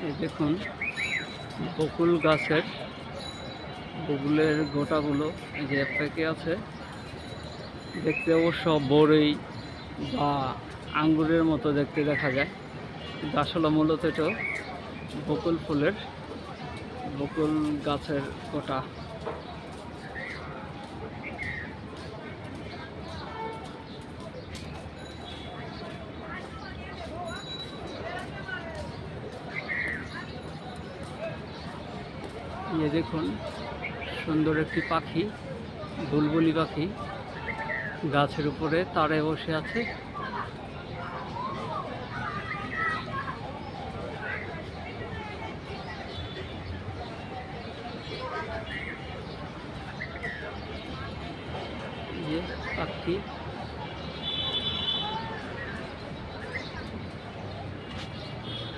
এই দেখুন বকুল গাছের বকুলের গোটাগুলো এই যে পেকে আছে। দেখতে অবশ্য বড়ই বা আঙ্গুরের মতো দেখতে দেখা যায়, কিন্তু আসলে মূলত এটা বকুল ফুলের বকুল গাছের গোটা। এই দেখুন সুন্দর একটি পাখি, বুলবুলি পাখি গাছের উপরে তারে বসে আছে। এই যে পাখি।